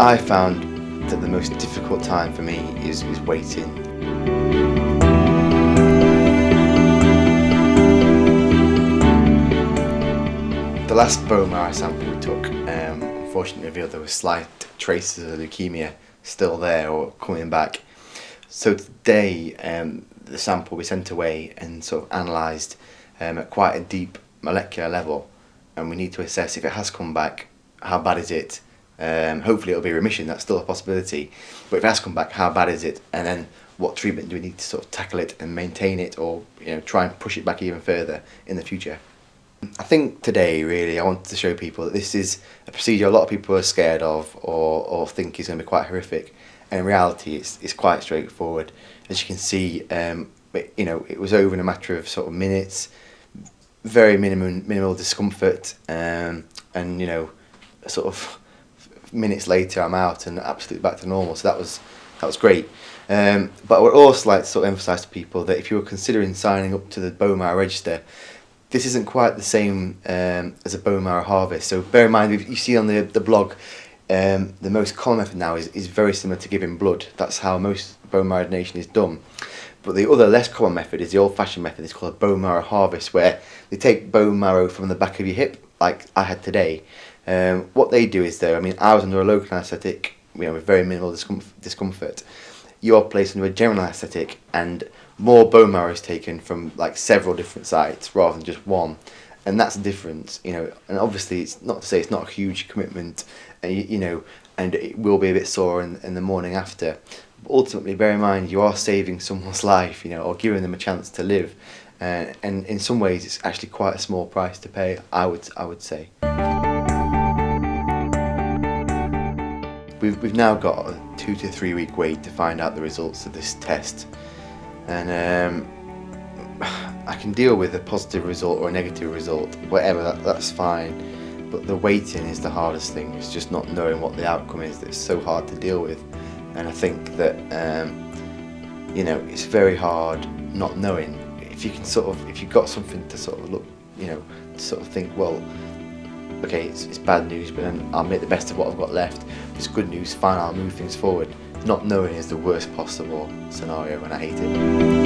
I found that the most difficult time for me is waiting. The last bone marrow sample we took unfortunately revealed there were slight traces of leukemia still there or coming back. So today the sample we sent away and sort of analysed at quite a deep molecular level, and we need to assess if it has come back, how bad is it. Hopefully it'll be remission, that's still a possibility, but if it has come back, how bad is it, and then what treatment do we need to sort of tackle it and maintain it, or try and push it back even further in the future. I think today really I wanted to show people that this is a procedure a lot of people are scared of or think is going to be quite horrific, and in reality it's quite straightforward. As you can see, it was over in a matter of sort of minutes, very minimal discomfort, and sort of minutes later I'm out and absolutely back to normal, so that was great. But I would also like to sort of emphasise to people that if you're considering signing up to the bone marrow register, this isn't quite the same as a bone marrow harvest. So bear in mind, if you see on the blog, the most common method now is very similar to giving blood. That's how most bone marrow donation is done. But the other less common method is the old-fashioned method. It's called a bone marrow harvest, where they take bone marrow from the back of your hip, like I had today. What they do is, though, I was under a local anaesthetic, with very minimal discomfort. You are placed under a general anaesthetic, and more bone marrow is taken from like several different sites rather than just one, and that's the difference. And obviously it's not to say it's not a huge commitment, and it will be a bit sore in the morning after. But ultimately, bear in mind you are saving someone's life, or giving them a chance to live, and in some ways it's actually quite a small price to pay. I would say. We've now got a 2 to 3 week wait to find out the results of this test, and I can deal with a positive result or a negative result, whatever, that's fine, but the waiting is the hardest thing. It's just not knowing what the outcome is that's so hard to deal with, and I think that it's very hard not knowing. If you've got something to sort of look, to sort of think, well, okay, it's bad news, but then I'll make the best of what I've got left. If it's good news, fine, I'll move things forward. Not knowing is the worst possible scenario, and I hate it.